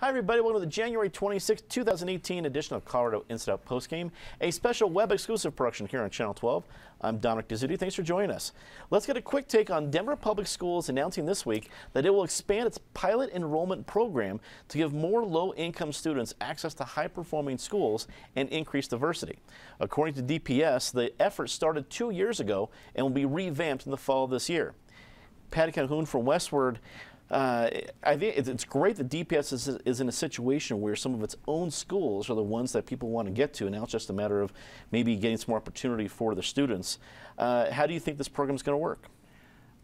Hi everybody, welcome to the January 26, 2018 edition of Colorado Inside Out Postgame, a special web exclusive production here on Channel 12. I'm Dominic Dizzuti. Thanks for joining us. Let's get a quick take on Denver Public Schools announcing this week that it will expand its pilot enrollment program to give more low-income students access to high-performing schools and increase diversity. According to DPS, the effort started 2 years ago and will be revamped in the fall of this year. Patty Calhoun from Westward. I think it's great that DPS is in a situation where some of its own schools are the ones that people want to get to, and now it's just a matter of maybe getting some more opportunity for the students. How do you think this program is going to work?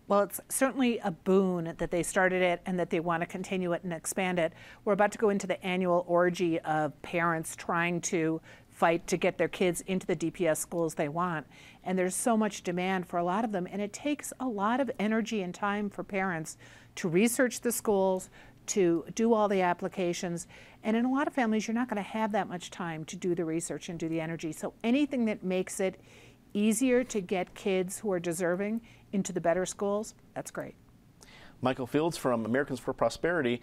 Well, it's certainly a boon that they started it and that they want to continue it and expand it. We're about to go into the annual orgy of parents trying to fight to get their kids into the DPS schools they want. And there's so much demand for a lot of them, and it takes a lot of energy and time for parents to research the schools, to do all the applications. And in a lot of families, you're not going to have that much time to do the research and do the energy. So anything that makes it easier to get kids who are deserving into the better schools, that's great. Michael Fields from Americans for Prosperity.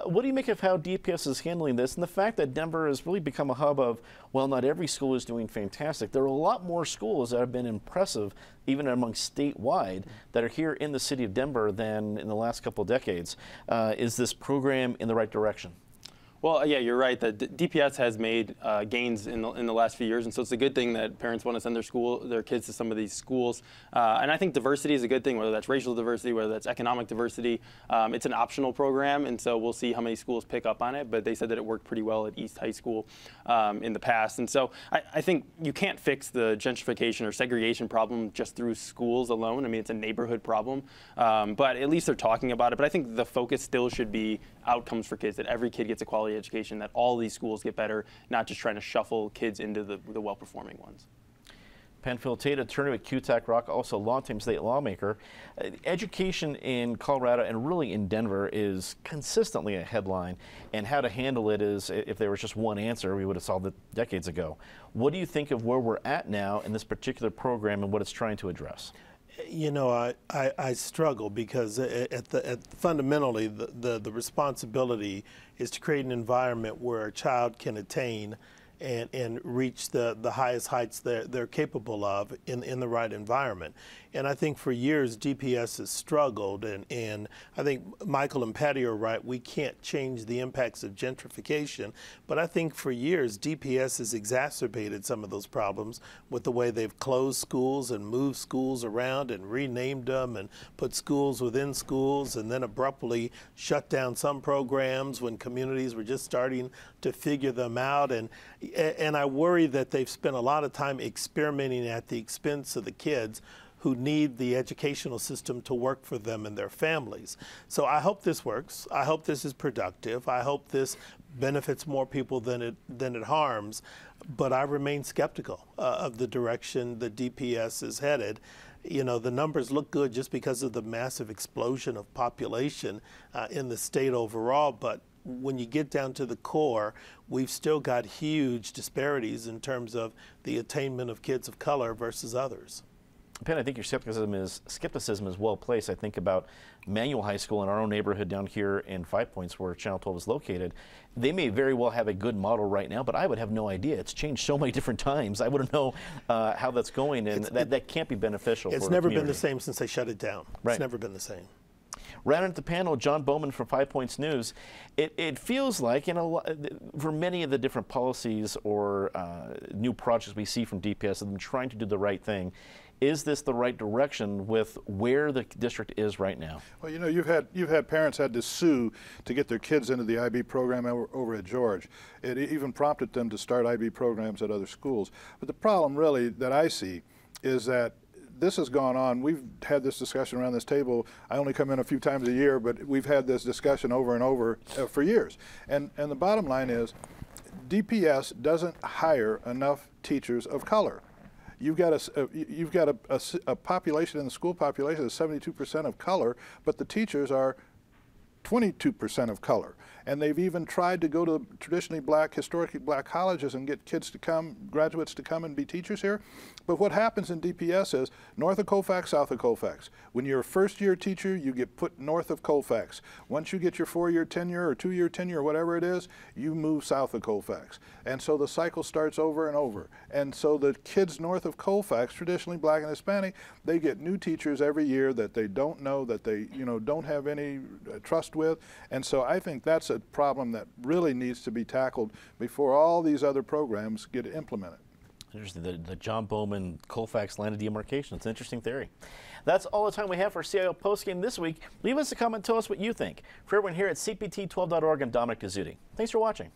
What do you make of how DPS is handling this and the fact that Denver has really become a hub of, well, not every school is doing fantastic. There are a lot more schools that have been impressive, even among statewide, that are here in the city of Denver than in the last couple of decades. Is this program in the right direction? Well, yeah, you're right. That DPS has made gains in the last few years, and so it's a good thing that parents want to send their kids to some of these schools. And I think diversity is a good thing, whether that's racial diversity, whether that's economic diversity. It's an optional program, and so we'll see how many schools pick up on it. But they said that it worked pretty well at East High School in the past, and so I think you can't fix the gentrification or segregation problem just through schools alone. I mean, it's a neighborhood problem, but at least they're talking about it. But I think the focus still should be outcomes for kids, that every kid gets a quality education, that all these schools get better, not just trying to shuffle kids into the well-performing ones. Penfield Tate, attorney at QTAC Rock, also longtime state lawmaker. Education in Colorado and really in Denver is consistently a headline, and how to handle it is, if there was just one answer, we would have solved it decades ago. What do you think of where we're at now in this particular program and what it's trying to address? You know, I struggle because fundamentally the responsibility is to create an environment where a child can attain and reach the highest heights they're capable of in the right environment. And I think for years DPS has struggled, and I think Michael and Patty are right. We can't change the impacts of gentrification, but I think for years DPS has exacerbated some of those problems with the way they've closed schools and moved schools around and renamed them and put schools within schools, and then abruptly shut down some programs when communities were just starting to figure them out. And I worry that they've spent a lot of time experimenting at the expense of the kids who need the educational system to work for them and their families. So I hope this works. I hope this is productive. I hope this benefits more people than it harms. But I remain skeptical of the direction the DPS is headed. You know, the numbers look good just because of the massive explosion of population in the state overall, but when you get down to the core, we've still got huge disparities in terms of the attainment of kids of color versus others. Penn, I think your skepticism is well placed. I think about Manual High School in our own neighborhood down here in 5 Points, where Channel 12 is located. They may very well have a good model right now, but I would have no idea. It's changed so many different times. I wouldn't know how that's going, and that can't be beneficial. It's never been the same since they shut it down. Right. It's never been the same. Rounding at the panel, John Bowman from 5 Points News. It feels like, for many of the different policies or new projects we see from DPS, of them trying to do the right thing. Is this the right direction with where the district is right now? Well, you know, you've had parents had to sue to get their kids into the IB program over at George. It even prompted them to start IB programs at other schools. But the problem really that I see is that this has gone on. We've had this discussion around this table. I only come in a few times a year, but we've had this discussion over and over for years. And the bottom line is DPS doesn't hire enough teachers of color. You've got a population in the school population that's 72% of color, but the teachers are 22% of color. And they've even tried to go to traditionally black, historically black colleges and get kids to come, graduates to come and be teachers here. But what happens in DPS is north of Colfax, south of Colfax. When you're a first-year teacher, you get put north of Colfax. Once you get your 4-year tenure or 2-year tenure or whatever it is, you move south of Colfax. And so the cycle starts over and over. And so the kids north of Colfax, traditionally black and Hispanic, they get new teachers every year that they don't know, that they don't have any trust with. And so I think that's a problem that really needs to be tackled before all these other programs get implemented. Interesting, the John Bowman Colfax line of demarcation. It's an interesting theory. That's all the time we have for CIO Postgame this week. Leave us a comment, tell us what you think. For everyone here at CPT12.org, I'm Dominic Gazzuti. Thanks for watching.